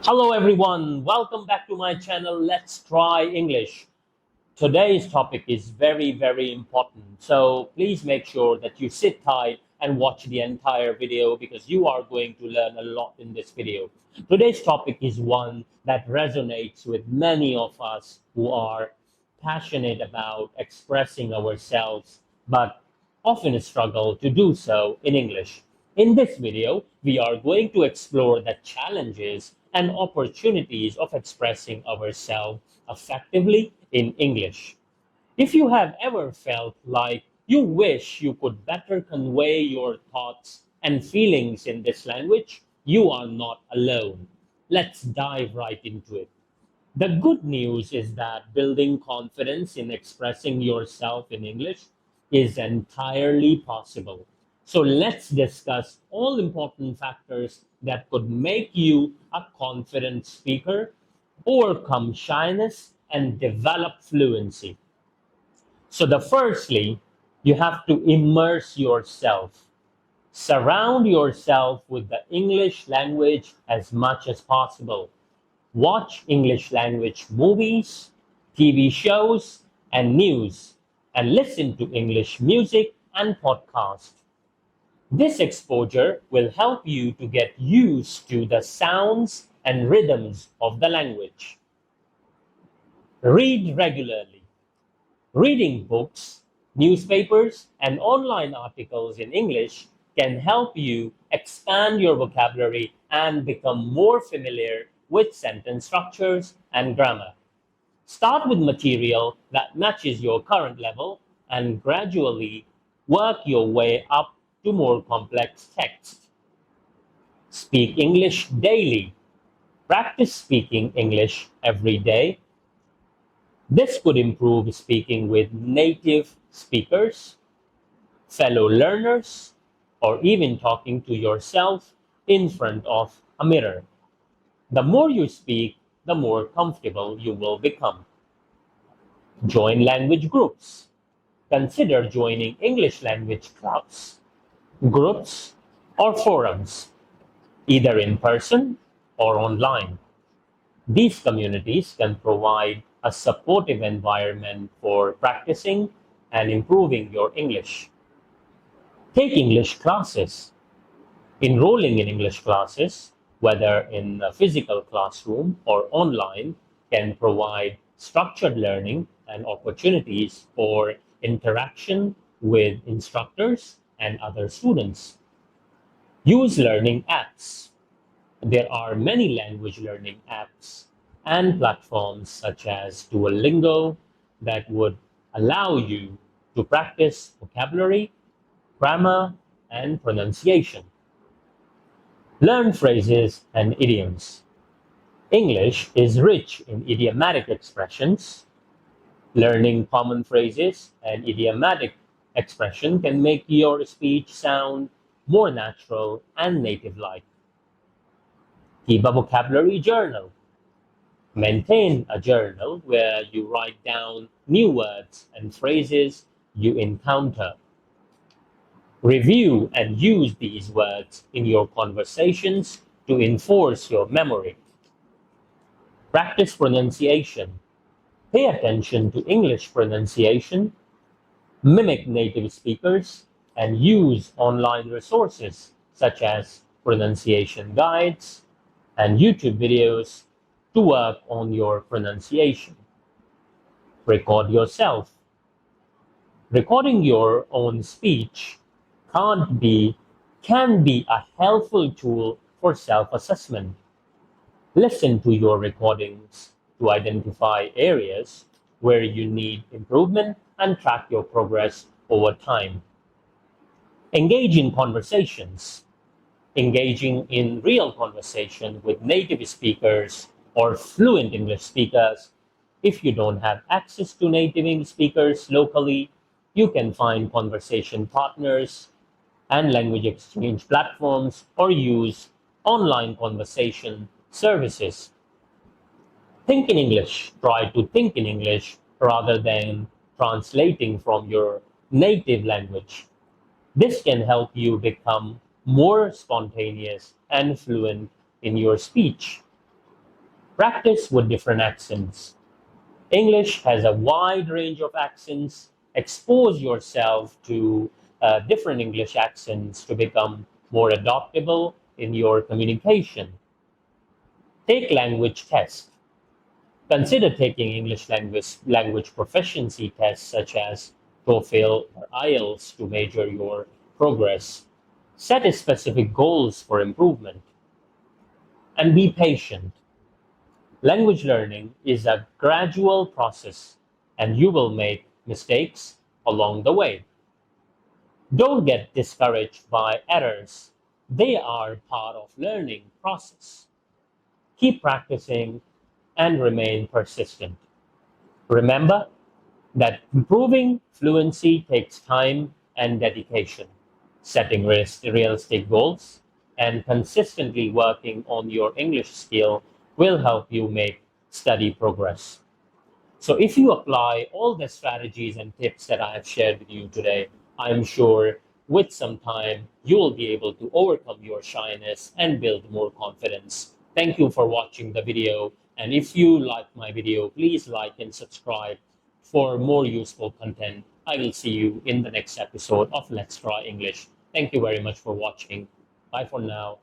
Hello everyone, welcome back to my channel. Let's try English. Today's topic is very important. So please make sure that you sit tight and watch the entire video because you are going to learn a lot in this video. Today's topic is one that resonates with many of us who are passionate about expressing ourselves but often struggle to do so in English. In this video, we are going to explore the challenges and opportunities of expressing ourselves effectively in English. If you have ever felt like you wish you could better convey your thoughts and feelings in this language, you are not alone. Let's dive right into it. The good news is that building confidence in expressing yourself in English is entirely possible. So let's discuss all important factors that could make you a confident speaker, overcome shyness, and develop fluency. So the firstly, you have to immerse yourself. Surround yourself with the English language as much as possible. Watch English language movies, TV shows, and news, and listen to English music and podcasts. This exposure will help you to get used to the sounds and rhythms of the language. Read regularly. Reading books, newspapers, and online articles in English can help you expand your vocabulary and become more familiar with sentence structures and grammar. Start with material that matches your current level and gradually work your way up to more complex text. Speak English daily. Practice speaking English every day. This could improve speaking with native speakers, fellow learners, or even talking to yourself in front of a mirror. The more you speak, the more comfortable you will become. Join language groups. Consider joining English language clubs, groups, or forums, either in person or online. These communities can provide a supportive environment for practicing and improving your English. Take English classes. Enrolling in English classes, whether in a physical classroom or online, can provide structured learning and opportunities for interaction with instructors and other students. Use learning apps. There are many language learning apps and platforms such as Duolingo that would allow you to practice vocabulary, grammar, and pronunciation. Learn phrases and idioms. English is rich in idiomatic expressions. Learning common phrases and idiomatic expression can make your speech sound more natural and native-like. Keep a vocabulary journal. Maintain a journal where you write down new words and phrases you encounter. Review and use these words in your conversations to enforce your memory. Practice pronunciation. Pay attention to English pronunciation, mimic native speakers, and use online resources such as pronunciation guides and YouTube videos to work on your pronunciation. Record yourself. Recording your own speech can be a helpful tool for self-assessment. Listen to your recordings to identify areas where you need improvement and track your progress over time. Engage in conversations. Engaging in real conversation with native speakers or fluent English speakers. If you don't have access to native English speakers locally, you can find conversation partners and language exchange platforms or use online conversation services. Think in English. Try to think in English rather than translating from your native language. This can help you become more spontaneous and fluent in your speech. Practice with different accents. English has a wide range of accents. Expose yourself to different English accents to become more adaptable in your communication. Take language tests. Consider taking English language proficiency tests such as TOEFL or IELTS to measure your progress. Set specific goals for improvement and be patient. Language learning is a gradual process and you will make mistakes along the way. Don't get discouraged by errors. They are part of learning process. Keep practicing and remain persistent. Remember that improving fluency takes time and dedication. Setting realistic goals and consistently working on your English skill will help you make steady progress. So if you apply all the strategies and tips that I have shared with you today, I'm sure with some time you will be able to overcome your shyness and build more confidence. Thank you for watching the video. And if you like my video, please like and subscribe for more useful content. I will see you in the next episode of Let's Try English. Thank you very much for watching. Bye for now.